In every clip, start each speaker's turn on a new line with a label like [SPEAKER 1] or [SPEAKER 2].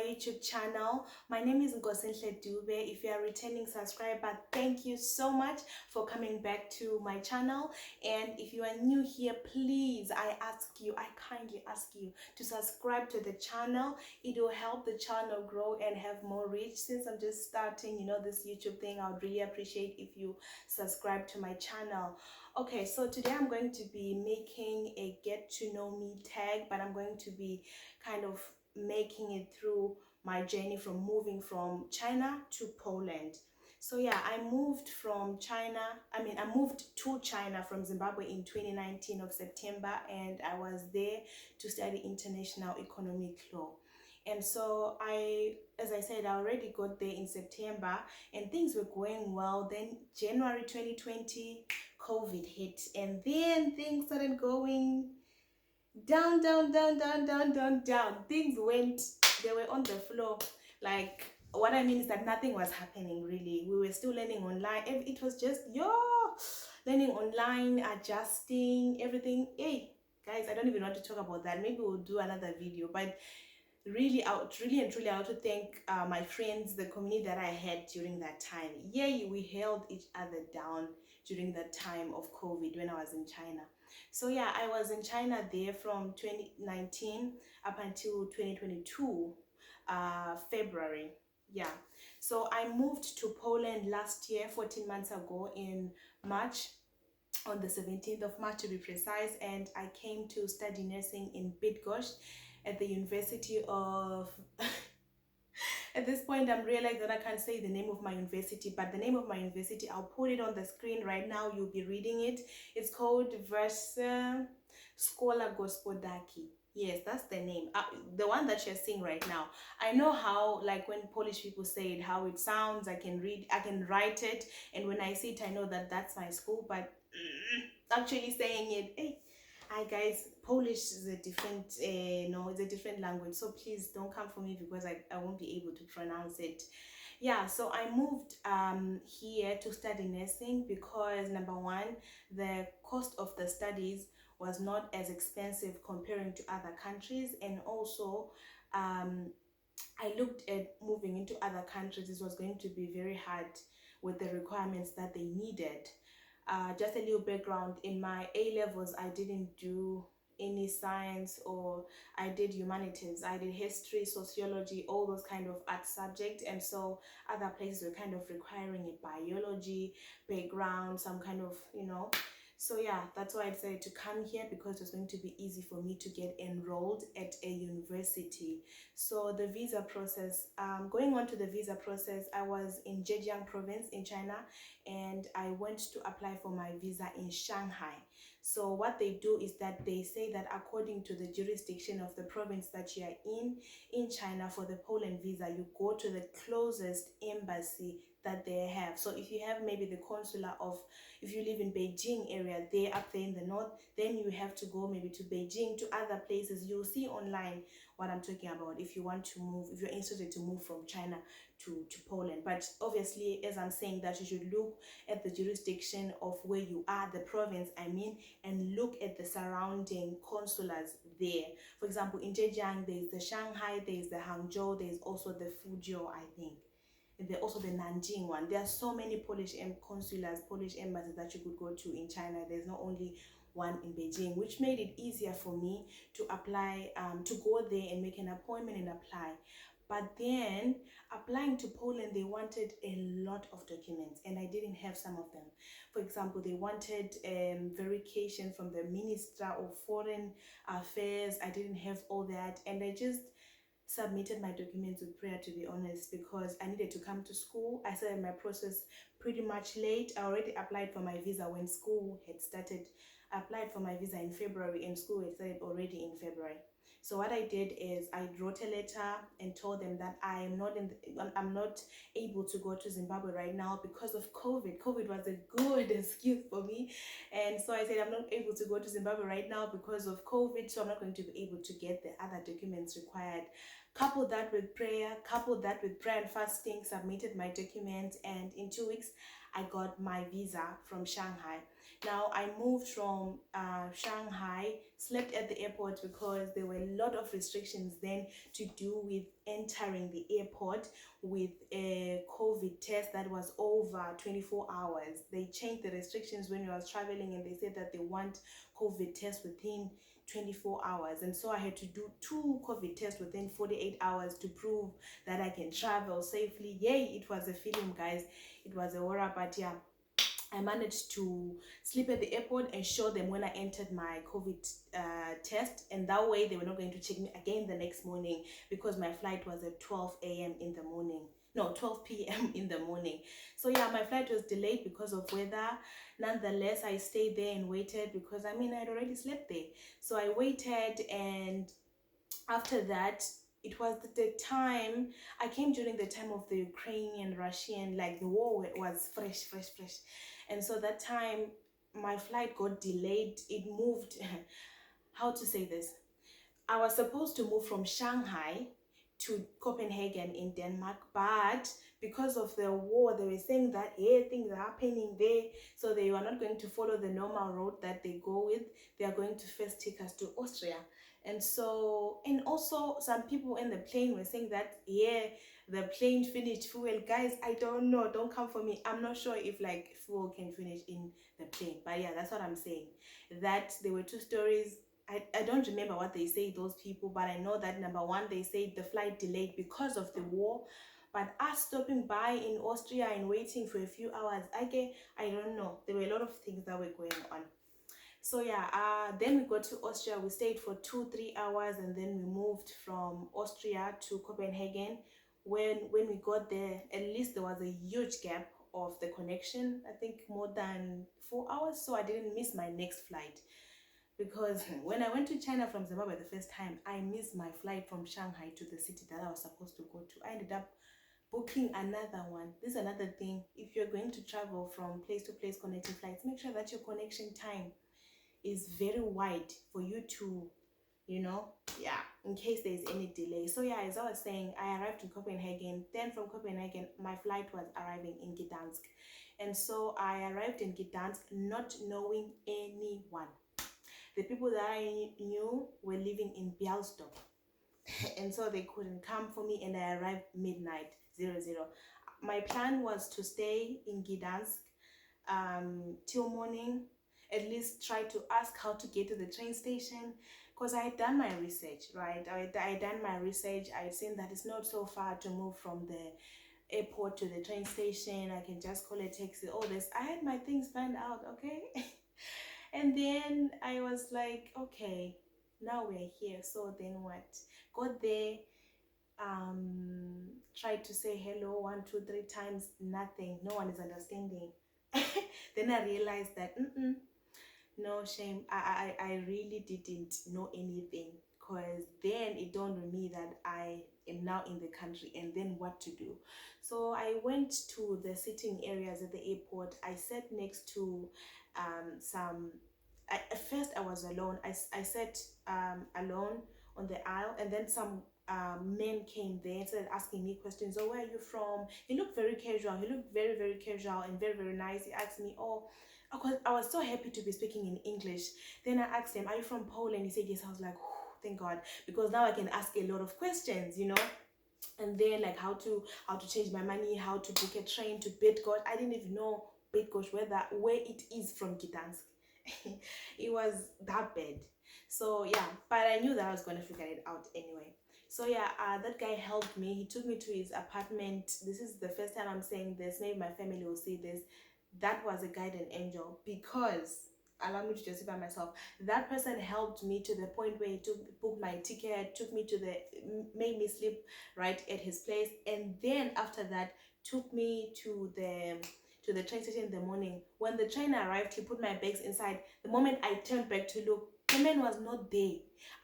[SPEAKER 1] YouTube channel. My name is Ngosenhle Dube. If you are a returning subscriber, thank you so much for coming back to my channel. And if you are new here, please, I kindly ask you to subscribe to the channel. It will help the channel grow and have more reach. Since I'm just starting, this YouTube thing, I would really appreciate if you subscribe to my channel. Okay, so today I'm going to be making a get to know me tag, but I'm going to be kind of making it through my journey from moving from China to Poland. So yeah, I moved to China from Zimbabwe in 2019 of September, and I was there to study international economic law. And so as I said, I already got there in September and things were going well. Then January 2020, COVID hit, and then things started going down, down, down, down, down, down, down. They were on the floor. Like, what I mean is that nothing was happening really. We were still learning online. It was just, learning online, adjusting, everything. Hey, guys, I don't even want to talk about that. Maybe we'll do another video. But really, I want to thank my friends, the community that I had during that time. Yeah, we held each other down during that time of COVID when I was in China. So yeah, I was in China there from 2019 up until 2022 February. Yeah, so I moved to Poland last year, 14 months ago, in March, on the 17th of March to be precise, and I came to study nursing in Bydgoszcz at the University of at this point I'm realizing that I can't say the name of my university, but the name of my university, I'll put it on the screen right now. You'll be reading it. It's called Wyższa Szkoła Gospodarki. Yes, that's the name. The one that you're seeing right now. I know how, like, when Polish people say it, how it sounds. I can write it, and when I see it, I know that that's my school. But actually saying it, hey, hi guys, Polish is a different, it's a different language. So please don't come for me because I won't be able to pronounce it. Yeah, so I moved here to study nursing because, number one, the cost of the studies was not as expensive comparing to other countries, and also I looked at moving into other countries. This was going to be very hard with the requirements that they needed. Just a little background, in my A-levels, I didn't do any science, or I did humanities. I did history, sociology, all those kind of art subjects, and so other places were kind of requiring a biology background, some kind of, So yeah, that's why I decided to come here, because it was going to be easy for me to get enrolled at a university. So the visa process, going on to the visa process, I was in Zhejiang province in China, and I went to apply for my visa in Shanghai. So what they do is that they say that according to the jurisdiction of the province that you are in China, for the Poland visa, you go to the closest embassy that they have. So if you have maybe the consular if you live in Beijing area, they're up there in the north, then you have to go maybe to Beijing, to other places. You'll see online what I'm talking about if you want to move, if you're interested to move from China to Poland. But obviously, as I'm saying, that you should look at the jurisdiction of where you are, the province I mean, and look at the surrounding consulars there. For example, in Zhejiang, there's the Shanghai, there's the Hangzhou, there's also the Fuzhou, I think. And there's also the Nanjing one. There are so many Polish consulars, Polish embassies that you could go to in China. There's not only one in Beijing, which made it easier for me to apply, to go there and make an appointment and apply. But then applying to Poland, they wanted a lot of documents, and I didn't have some of them. For example, they wanted verification from the Minister of Foreign Affairs. I didn't have all that, and I just submitted my documents with prayer, to be honest, because I needed to come to school. I started my process pretty much late. I already applied for my visa when school had started. I applied for my visa in February, and school had started already in February. So what I did is I wrote a letter and told them that I'm not able to go to Zimbabwe right now because of COVID. COVID was a good excuse for me, and so I said I'm not able to go to Zimbabwe right now because of COVID, so I'm not going to be able to get the other documents required. Coupled that with prayer and fasting, submitted my documents, and in 2 weeks I got my visa from Shanghai. Now I moved from Shanghai, slept at the airport because there were a lot of restrictions then to do with entering the airport with a COVID test that was over 24 hours. They changed the restrictions when I was traveling, and they said that they want COVID tests within 24 hours. And so I had to do 2 COVID tests within 48 hours to prove that I can travel safely. Yay, it was a film, guys. It was a horror, but yeah, I managed to sleep at the airport and show them when I entered my COVID test, and that way they were not going to check me again the next morning, because my flight was at 12 a.m. in the morning. No, 12 p.m. in the morning. So yeah, my flight was delayed because of weather. Nonetheless, I stayed there and waited, because I mean, I'd already slept there. So I waited, and after that, it was the time I came during the time of the Ukrainian Russian, like the war was fresh. And so that time my flight got delayed. It moved how to say this, I was supposed to move from Shanghai to Copenhagen in Denmark, but because of the war, they were saying that things are happening there, so they were not going to follow the normal road that they go with. They are going to first take us to Austria. And so, and also some people in the plane were saying that the plane finished fuel. Guys, I don't know, don't come for me. I'm not sure if like fuel can finish in the plane, but yeah, that's what I'm saying. That there were 2 stories. I don't remember what they say, those people, but I know that number one, they said the flight delayed because of the war. But us stopping by in Austria and waiting for a few hours, I don't know. There were a lot of things that were going on. So yeah, then we got to Austria. We stayed for 2-3 hours, and then we moved from Austria to Copenhagen. When we got there, at least there was a huge gap of the connection. I think more than 4 hours, so I didn't miss my next flight. Because when I went to China from Zimbabwe the first time, I missed my flight from Shanghai to the city that I was supposed to go to. I ended up booking another one. This is another thing. If you're going to travel from place to place connecting flights, make sure that your connection time is very wide for you to, yeah, in case there's any delay. So yeah, as I was saying, I arrived in Copenhagen. Then from Copenhagen, my flight was arriving in Gdansk. And so I arrived in Gdansk not knowing anyone. The people that I knew were living in Bialystok, and so they couldn't come for me, and I arrived midnight 00. My plan was to stay in Gdansk till morning, at least try to ask how to get to the train station, because I had done my research, right? I had done my research. I had seen that it's not so far to move from the airport to the train station. I can just call a taxi, all this. I had my things planned out, okay? And then I was like, okay, now we're here. So then what? Got there, tried to say hello 1, 2, 3 times, nothing. No one is understanding. Then I realized that, no shame. I really didn't know anything, because then it dawned on me that I am now in the country, and then what to do. So I went to the sitting areas at the airport. I sat next to at first I was alone. I sat alone on the aisle, and then some men came there and started asking me questions. Oh, where are you from? He looked very casual. He looked very casual and very nice. He asked me, oh, I was so happy to be speaking in English. Then I asked him, are you from Poland? He said yes. I was like, thank God, because now I can ask a lot of questions, and then like how to change my money, how to book a train to Bydgoszcz. I didn't even know Bydgoszcz, where it is from Gdansk. It was that bad. So yeah, but I knew that I was going to figure it out anyway. So yeah, that guy helped me. He took me to his apartment. This is the first time I'm saying this. Maybe my family will see this. That was a guardian angel, because allow me to justify myself. That person helped me to the point where he booked my ticket, took me made me sleep right at his place, and then after that took me to the train station in the morning. When the train arrived, he put my bags inside. The moment I turned back to look, the man was not there.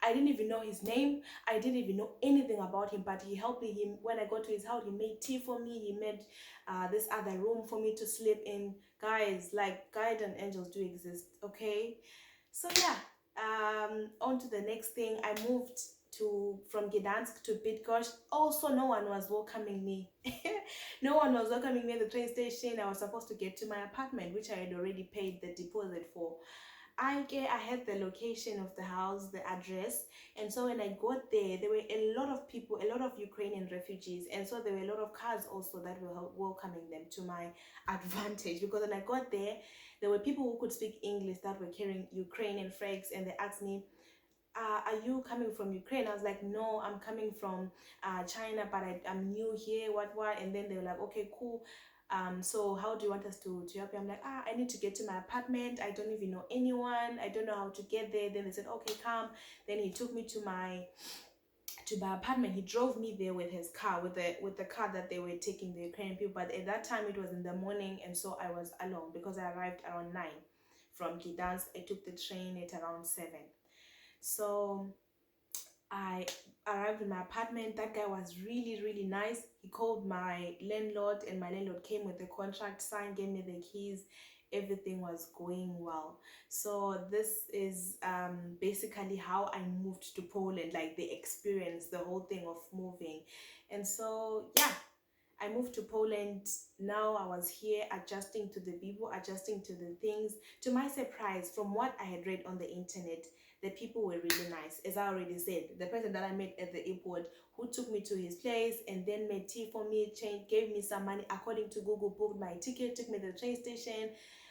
[SPEAKER 1] I didn't even know his name. I didn't even know anything about him, but he helped me. When I got to his house, he made tea for me. He made this other room for me to sleep in. Guys, like, guardian angels do exist, okay? So yeah, on to the next thing. I moved to from Gdansk to Bydgoszcz. Also, no one was welcoming me. No one was welcoming me at the train station. I was supposed to get to my apartment, which I had already paid the deposit for. I had the location of the house, the address, and so when I got there, there were a lot of people, a lot of Ukrainian refugees, and so there were a lot of cars also that were welcoming them, to my advantage, because when I got there were people who could speak English that were carrying Ukrainian flags, and they asked me, are you coming from Ukraine? I was like, no, I'm coming from China, but I'm new here, what? And then they were like, okay, cool. So how do you want us to help you? I'm like, I need to get to my apartment. I don't even know anyone. I don't know how to get there. Then they said, okay, come. Then he took me to my apartment. He drove me there with his car, with the car that they were taking the Ukrainian people. But at that time it was in the morning, and so I was alone because I arrived around 9 from Gdansk. I took the train at around 7. So I arrived in my apartment. That guy was really, really nice. He called my landlord, and my landlord came with the contract signed, gave me the keys. Everything was going well. So this is basically how I moved to Poland, like the experience, the whole thing of moving. And so, yeah, I moved to Poland. Now I was here adjusting to the people, adjusting to the things. To my surprise, from what I had read on the internet, the people were really nice. As I already said, the person that I met at the airport, who took me to his place and then made tea for me, gave me some money according to Google, booked my ticket, took me to the train station.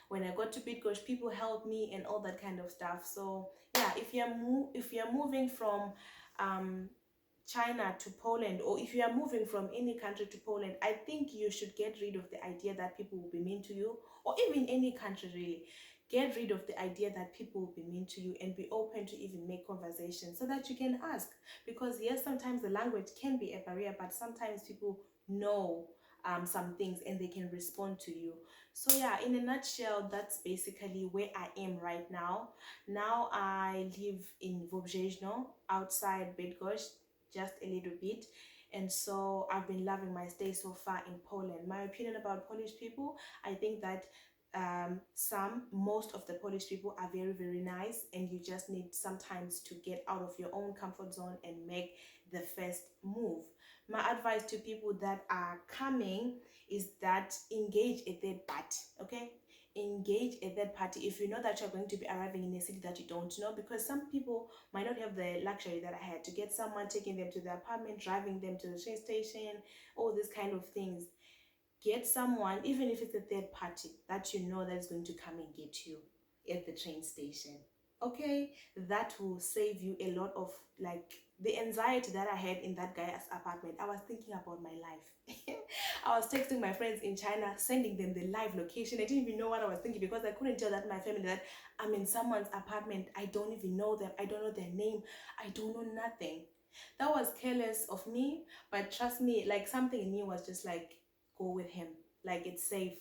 [SPEAKER 1] When I got to Bydgoszcz, people helped me and all that kind of stuff. So yeah, if you're moving from China to Poland, or if you are moving from any country to Poland, I think you should get rid of the idea that people will be mean to you, or even any country really. Get rid of the idea that people will be mean to you and be open to even make conversation so that you can ask. Because yes, sometimes the language can be a barrier, but sometimes people know some things and they can respond to you. So yeah, in a nutshell, that's basically where I am right now. Now I live in Wobrzezno, outside Bydgoszcz, just a little bit. And so I've been loving my stay so far in Poland. My opinion about Polish people, I think that most of the Polish people are very, very nice, and you just need sometimes to get out of your own comfort zone and make the first move. My advice to people that are coming is that engage a third party, okay? Engage a third party if you know that you're going to be arriving in a city that you don't know, because some people might not have the luxury that I had to get someone taking them to the apartment, driving them to the train station, all these kind of things. Get someone, even if it's a third party, that you know that is going to come and get you at the train station. Okay, that will save you a lot of, like, the anxiety that I had in that guy's apartment. I was thinking about my life. I was texting my friends in China, sending them the live location. I didn't even know what I was thinking, because I couldn't tell that my family that I'm in someone's apartment. I don't even know them. I don't know their name. I don't know nothing. That was careless of me, but trust me, like, something in me was just like, go with him. Like, it's safe.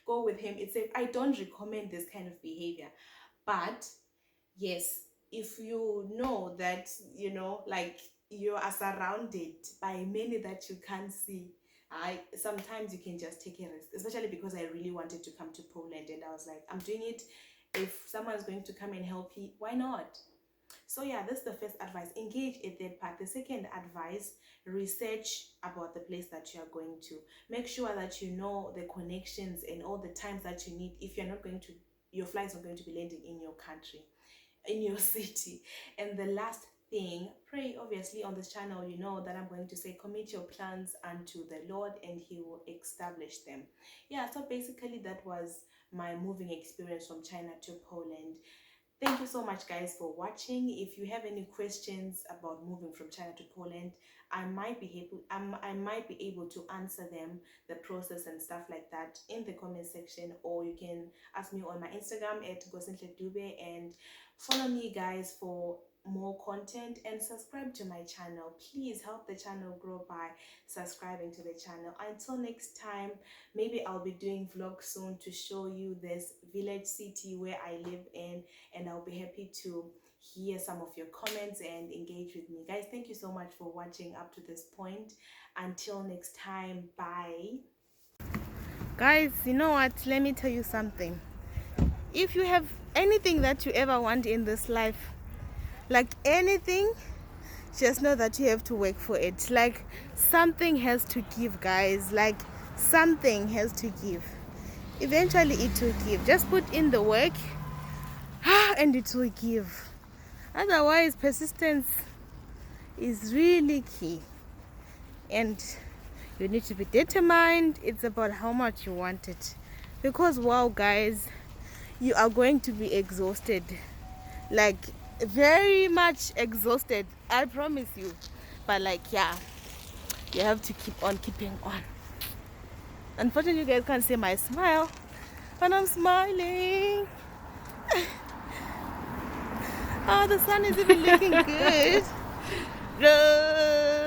[SPEAKER 1] Go with him. It's safe. I don't recommend this kind of behavior. But yes, if you know that, like, you are surrounded by many that you can't see, sometimes you can just take a risk, especially because I really wanted to come to Poland, and I was like, I'm doing it. If someone's going to come and help you, why not? So yeah, that's the first advice. Engage a third party. The second advice, research about the place that you are going to. Make sure that you know the connections and all the times that you need if you're not going to, your flight's not going to be landing in your country, in your city. And the last thing, pray. Obviously on this channel, you know that I'm going to say commit your plans unto the Lord and he will establish them. Yeah, so basically that was my moving experience from China to Poland. Thank you so much, guys, for watching. If you have any questions about moving from China to Poland, I might be able to answer them, the process and stuff like that, in the comment section, or you can ask me on my Instagram at @gosentledube, and follow me, guys, for more content, and subscribe to my channel. Please help the channel grow by subscribing to the channel. Until next time, maybe I'll be doing vlogs soon to show you this village city where I live in, and I'll be happy to hear some of your comments and engage with me. Guys, thank you so much for watching up to this point. Until next time, bye. Guys, you know what? Let me tell you something. If you have anything that you ever want in this life, like anything, just know that you have to work for it. Like, something has to give, guys. Like, something has to give. Eventually it will give. Just put in the work and it will give. Otherwise, persistence is really key, and you need to be determined. It's about how much you want it, because wow, guys, you are going to be exhausted, like very much exhausted, I promise you. But like, yeah, you have to keep on keeping on. Unfortunately, you guys can't see my smile, but I'm smiling. Oh, the sun is even looking good. No.